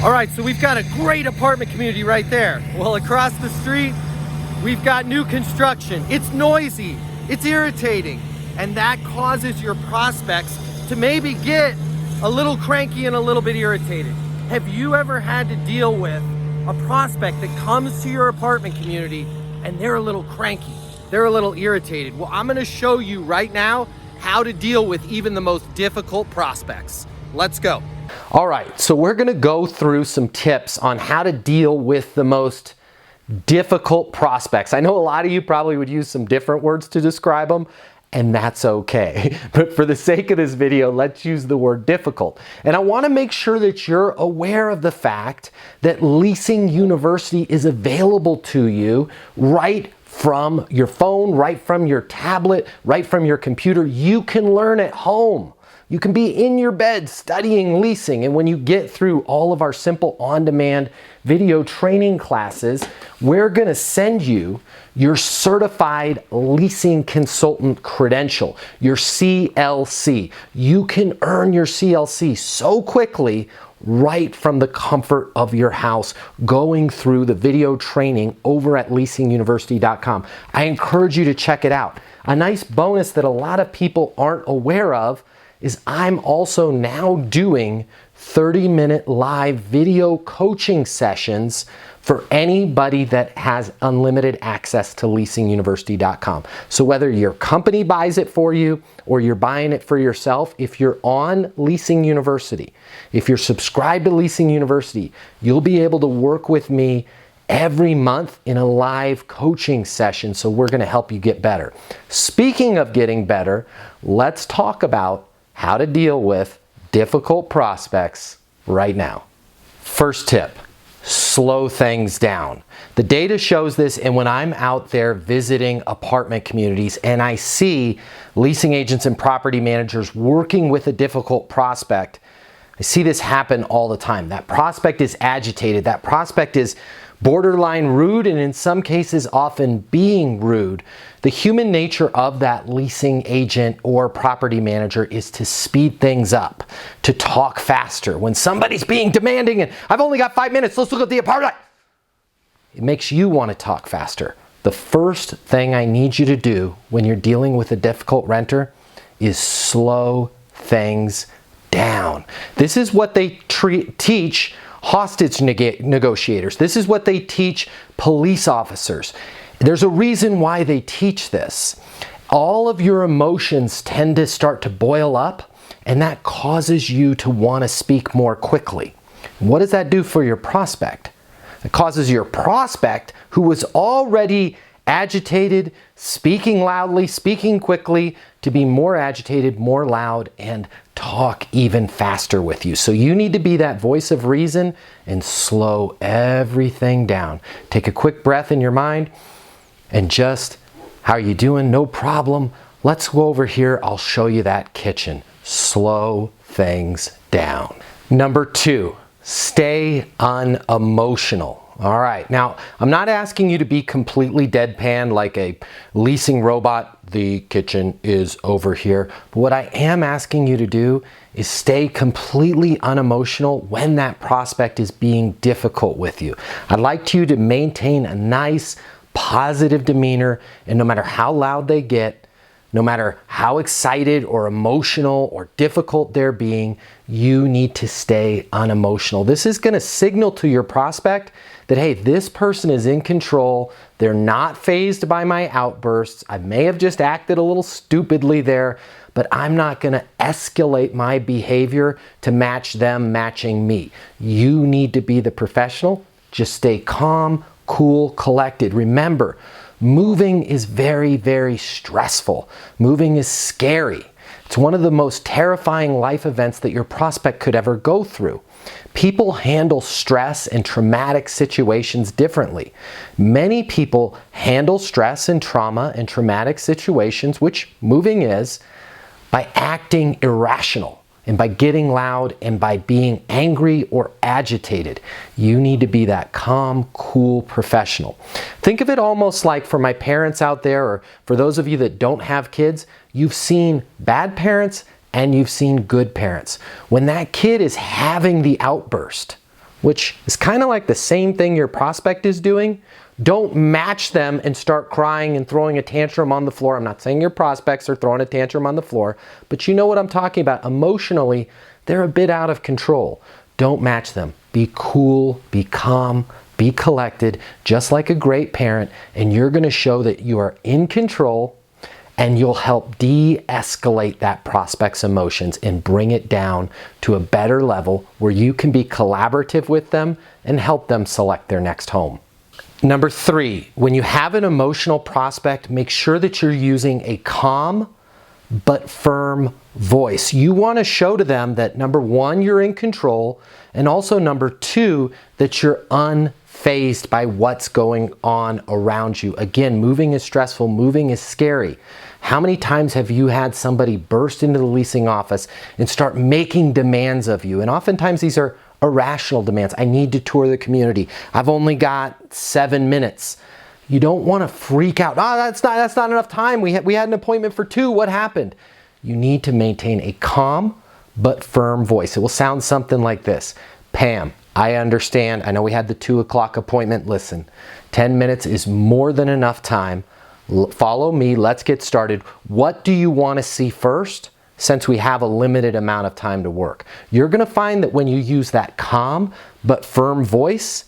All right, so we've got a great apartment community right there. Well, across the street, we've got new construction. It's noisy, it's irritating, and that causes your prospects to maybe get a little cranky and a little bit irritated. Have you ever had to deal with a prospect that comes to your apartment community and they're a little cranky, they're a little irritated? Well, I'm gonna show you right now how to deal with even the most difficult prospects. Let's go. All right, so we're gonna go through some tips on how to deal with the most difficult prospects. I know a lot of you probably would use some different words to describe them, and that's okay. But for the sake of this video, let's use the word difficult. And I wanna make sure that you're aware of the fact that Leasing University is available to you right from your phone, right from your tablet, right from your computer. You can learn at home. You can be in your bed studying leasing, and when you get through all of our simple on-demand video training classes, we're gonna send you your certified leasing consultant credential, your CLC. You can earn your CLC so quickly right from the comfort of your house, going through the video training over at leasinguniversity.com. I encourage you to check it out. A nice bonus that a lot of people aren't aware of is I'm also now doing 30-minute live video coaching sessions for anybody that has unlimited access to leasinguniversity.com. So whether your company buys it for you or you're buying it for yourself, if you're on Leasing University, if you're subscribed to Leasing University, you'll be able to work with me every month in a live coaching session. So we're gonna help you get better. Speaking of getting better, let's talk about how to deal with difficult prospects right now. First tip, slow things down. The data shows this, and when I'm out there visiting apartment communities and I see leasing agents and property managers working with a difficult prospect, I see this happen all the time. That prospect is agitated, that prospect is borderline rude, and in some cases often being rude. The human nature of that leasing agent or property manager is to speed things up, to talk faster. When somebody's being demanding and I've only got 5 minutes, let's look at the apartment. It makes you want to talk faster. The first thing I need you to do when you're dealing with a difficult renter is slow things down. This is what they teach hostage negotiators. This is what they teach police officers. There's a reason why they teach this. All of your emotions tend to start to boil up, and that causes you to want to speak more quickly. What does that do for your prospect? It causes your prospect, who was already agitated, speaking loudly, speaking quickly, to be more agitated, more loud, and talk even faster with you. So you need to be that voice of reason and slow everything down. Take a quick breath in your mind and just, how are you doing? No problem. Let's go over here. I'll show you that kitchen. Slow things down. Number 2, stay unemotional. All right, now I'm not asking you to be completely deadpan like a leasing robot. The kitchen is over here. But what I am asking you to do is stay completely unemotional when that prospect is being difficult with you. I'd like you to maintain a nice, positive demeanor, and no matter how loud they get, no matter how excited or emotional or difficult they're being, you need to stay unemotional. This is going to signal to your prospect that, hey, this person is in control. They're not fazed by my outbursts. I may have just acted a little stupidly there, but I'm not going to escalate my behavior to match them matching me. You need to be the professional. Just stay calm, cool, collected. Remember, moving is very, very stressful. Moving is scary. It's one of the most terrifying life events that your prospect could ever go through. People handle stress and traumatic situations differently. Many people handle stress and trauma and traumatic situations, which moving is, by acting irrational and by getting loud and by being angry or agitated. You need to be that calm, cool professional. Think of it almost like, for my parents out there, or for those of you that don't have kids, you've seen bad parents and you've seen good parents. When that kid is having the outburst, which is kind of like the same thing your prospect is doing. Don't match them and start crying and throwing a tantrum on the floor. I'm not saying your prospects are throwing a tantrum on the floor, but you know what I'm talking about. Emotionally, they're a bit out of control. Don't match them. Be cool, be calm, be collected, just like a great parent, and you're going to show that you are in control, and you'll help de-escalate that prospect's emotions and bring it down to a better level where you can be collaborative with them and help them select their next home. Number 3, when you have an emotional prospect, make sure that you're using a calm but firm voice. You want to show to them that number 1, you're in control, and also number 2, that you're unfazed by what's going on around you. Again, moving is stressful, moving is scary. How many times have you had somebody burst into the leasing office and start making demands of you? And oftentimes these are irrational demands. I need to tour the community. I've only got 7 minutes. You don't want to freak out. Oh, that's not enough time. We had an appointment for 2. What happened? You need to maintain a calm but firm voice. It will sound something like this. Pam, I understand. I know we had the 2 o'clock appointment. Listen, 10 minutes is more than enough time. Follow me. Let's get started. What do you want to see first? Since we have a limited amount of time to work. You're going to find that when you use that calm but firm voice,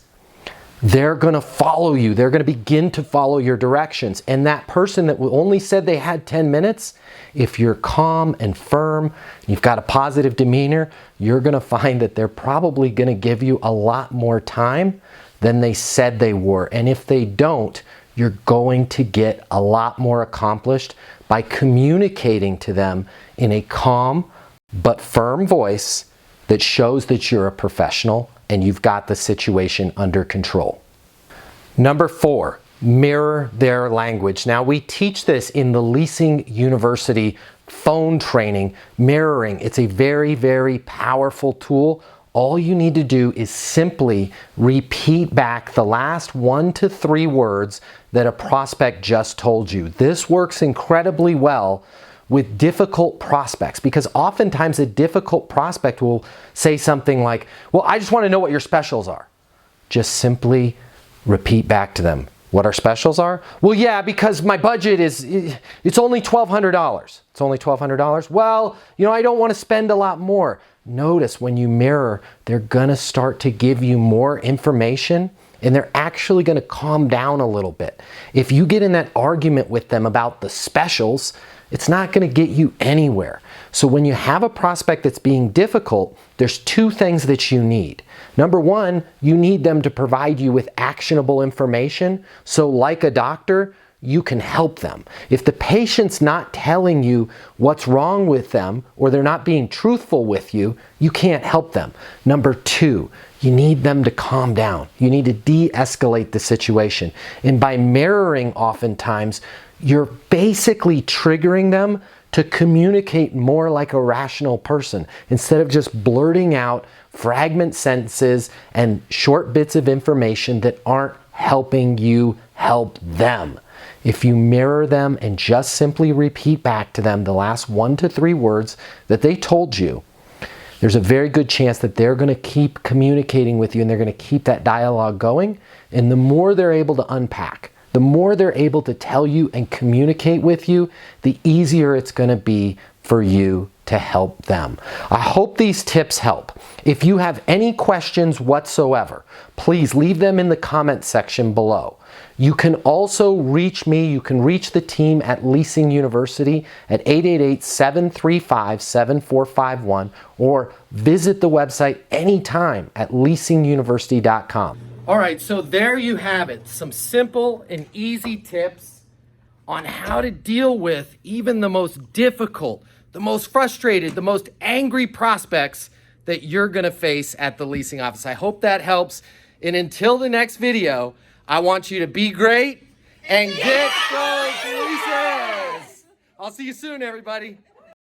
they're going to follow you. They're going to begin to follow your directions. And that person that only said they had 10 minutes, if you're calm and firm, you've got a positive demeanor, you're going to find that they're probably going to give you a lot more time than they said they were. And if they don't, you're going to get a lot more accomplished by communicating to them in a calm but firm voice that shows that you're a professional and you've got the situation under control. Number 4, mirror their language. Now, we teach this in the Leasing University phone training, mirroring. It's a very, very powerful tool. All you need to do is simply repeat back the last 1 to 3 words that a prospect just told you. This works incredibly well with difficult prospects, because oftentimes a difficult prospect will say something like, well, I just want to know what your specials are. Just simply repeat back to them what our specials are. Well, yeah, because my budget it's only $1,200. It's only $1,200. Well, I don't want to spend a lot more. Notice when you mirror, they're going to start to give you more information, and they're actually going to calm down a little bit. If you get in that argument with them about the specials, it's not going to get you anywhere. So when you have a prospect that's being difficult, there's 2 things that you need. Number 1, you need them to provide you with actionable information. So like a doctor, you can help them. If the patient's not telling you what's wrong with them, or they're not being truthful with you, you can't help them. Number 2, you need them to calm down. You need to de-escalate the situation. And by mirroring, oftentimes, you're basically triggering them to communicate more like a rational person instead of just blurting out fragment sentences and short bits of information that aren't helping you help them. If you mirror them and just simply repeat back to them the last 1 to 3 words that they told you, there's a very good chance that they're going to keep communicating with you and they're going to keep that dialogue going. And the more they're able to unpack, the more they're able to tell you and communicate with you, the easier it's going to be for you to help them. I hope these tips help. If you have any questions whatsoever, please leave them in the comment section below. You can also reach me, you can reach the team at Leasing University at 888-735-7451, or visit the website anytime at leasinguniversity.com. All right, so there you have it. Some simple and easy tips on how to deal with even the most difficult, the most frustrated, the most angry prospects that you're gonna face at the leasing office. I hope that helps. And until the next video, I want you to be great and get those leases. I'll see you soon, everybody.